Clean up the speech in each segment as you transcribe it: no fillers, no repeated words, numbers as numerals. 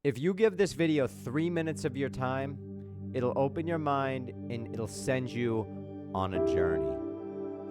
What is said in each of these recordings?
If you give this video 3 minutes of your time, it'll open your mind and it'll send you on a journey.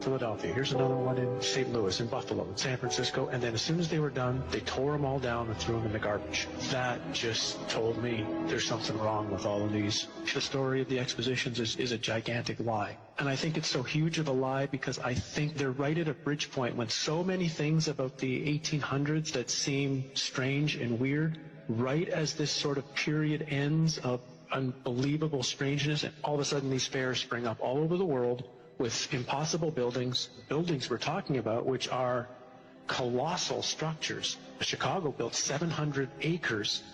Philadelphia. Here's another one in St. Louis, in Buffalo, in San Francisco. And then as soon as they were done, they tore them all down and threw them in the garbage. That just told me there's something wrong with all of these. The story of the expositions is a gigantic lie. And I think it's so huge of a lie because I think they're right at a bridge point when so many things about the 1800s that seem strange and weird, right as this sort of period ends of unbelievable strangeness, and all of a sudden these fairs spring up all over the world with impossible buildings we're talking about, which are colossal structures. Chicago built 700 acres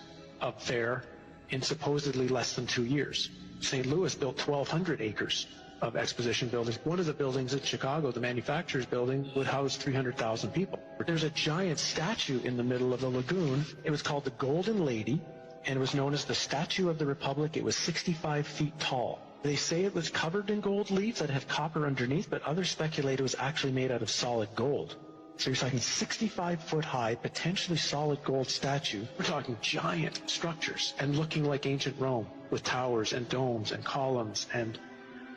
of fair in supposedly less than 2 years. St. Louis built 1,200 acres of exposition buildings. One of the buildings in Chicago, the manufacturer's building, would house 300,000 people. There's a giant statue in the middle of the lagoon. It was called the Golden Lady, and it was known as the Statue of the Republic. It was 65 feet tall. They say it was covered in gold leaf that had copper underneath, but others speculate it was actually made out of solid gold. So you're talking 65-foot high, potentially solid gold statue. We're talking giant structures and looking like ancient Rome with towers and domes and columns and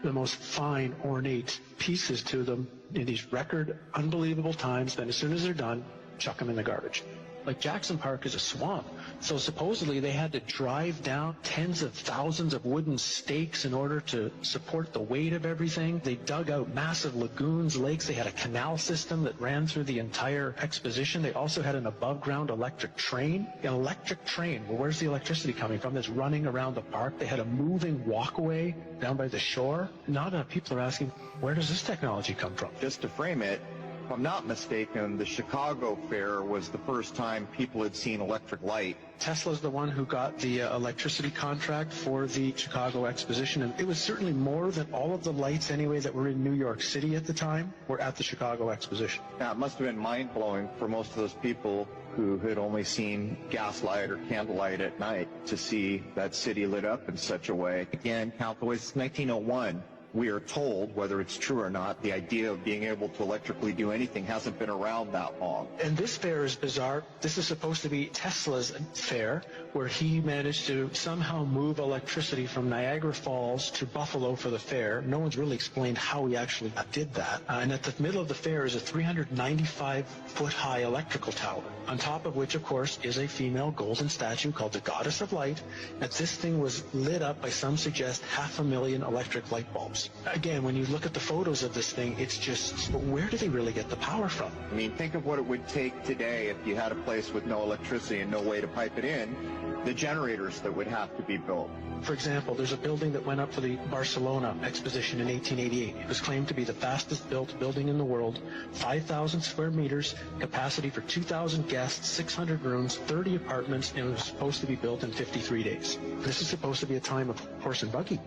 the most fine, ornate pieces to them in these record, unbelievable times. Then as soon as they're done, chuck them in the garbage. Like Jackson Park is a swamp. So supposedly they had to drive down tens of thousands of wooden stakes in order to support the weight of everything. They dug out massive lagoons, lakes. They had a canal system that ran through the entire exposition. They also had an above-ground electric train. An electric train, well, where's the electricity coming from, that's running around the park? They had a moving walkway down by the shore. Not enough people are asking, where does this technology come from? Just to frame it, if I'm not mistaken, the Chicago Fair was the first time people had seen electric light. Tesla's the one who got the electricity contract for the Chicago Exposition, and it was certainly more than all of the lights anyway that were in New York City at the time were at the Chicago Exposition. Now, it must have been mind-blowing for most of those people who had only seen gaslight or candlelight at night to see that city lit up in such a way. Again, count the ways, it's 1901. We are told, whether it's true or not, the idea of being able to electrically do anything hasn't been around that long. And this fair is bizarre. This is supposed to be Tesla's fair, where he managed to somehow move electricity from Niagara Falls to Buffalo for the fair. No one's really explained how he actually did that. And at the middle of the fair is a 395-foot-high electrical tower, on top of which, of course, is a female golden statue called the Goddess of Light. And this thing was lit up by, some suggest, 500,000 electric light bulbs. Again, when you look at the photos of this thing, it's just, but where do they really get the power from? I mean, think of what it would take today if you had a place with no electricity and no way to pipe it in, the generators that would have to be built. For example, there's a building that went up for the Barcelona Exposition in 1888. It was claimed to be the fastest built building in the world, 5,000 square meters, capacity for 2,000 guests, 600 rooms, 30 apartments, and it was supposed to be built in 53 days. This is supposed to be a time of horse and buggy.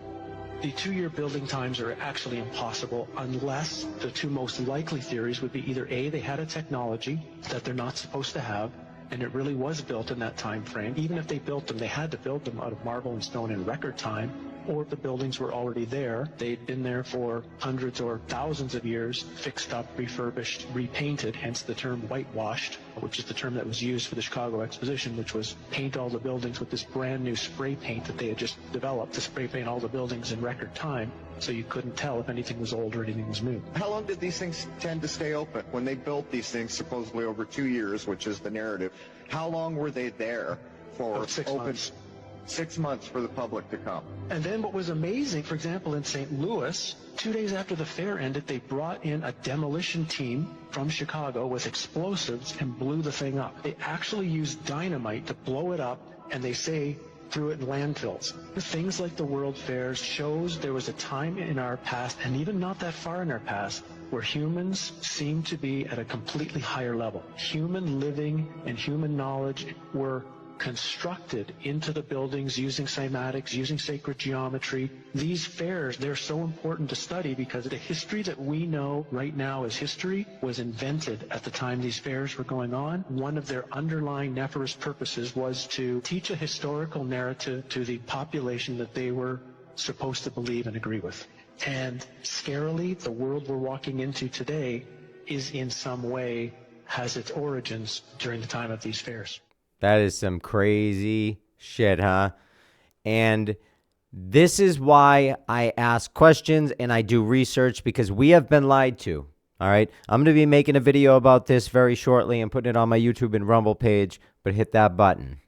The 2-year building times are actually impossible unless the two most likely theories would be either A, they had a technology that they're not supposed to have, and it really was built in that time frame. Even if they built them, they had to build them out of marble and stone in record time, or the buildings were already there. They'd been there for hundreds or thousands of years, fixed up, refurbished, repainted, hence the term whitewashed, which is the term that was used for the Chicago Exposition, which was paint all the buildings with this brand new spray paint that they had just developed to spray paint all the buildings in record time, so you couldn't tell if anything was old or anything was new. How long did these things tend to stay open? When they built these things, supposedly over 2 years, which is the narrative, how long were they there for? About 6 months. 6 months for the public to come. And then what was amazing, for example, in St. Louis, 2 days after the fair ended, they brought in a demolition team from Chicago with explosives and blew the thing up. They actually used dynamite to blow it up, and they say threw it in landfills. Things like the World Fairs shows there was a time in our past, and even not that far in our past, where humans seemed to be at a completely higher level. Human living and human knowledge were constructed into the buildings using cymatics, using sacred geometry. These fairs, they're so important to study because the history that we know right now as history was invented at the time these fairs were going on. One of their underlying nefarious purposes was to teach a historical narrative to the population that they were supposed to believe and agree with. And scarily, the world we're walking into today is in some way has its origins during the time of these fairs. That is some crazy Shit, huh? And this is why I ask questions and I do research, because we have been lied to. All right. I'm going to be making a video about this very shortly and putting it on my YouTube and Rumble page, but hit that button.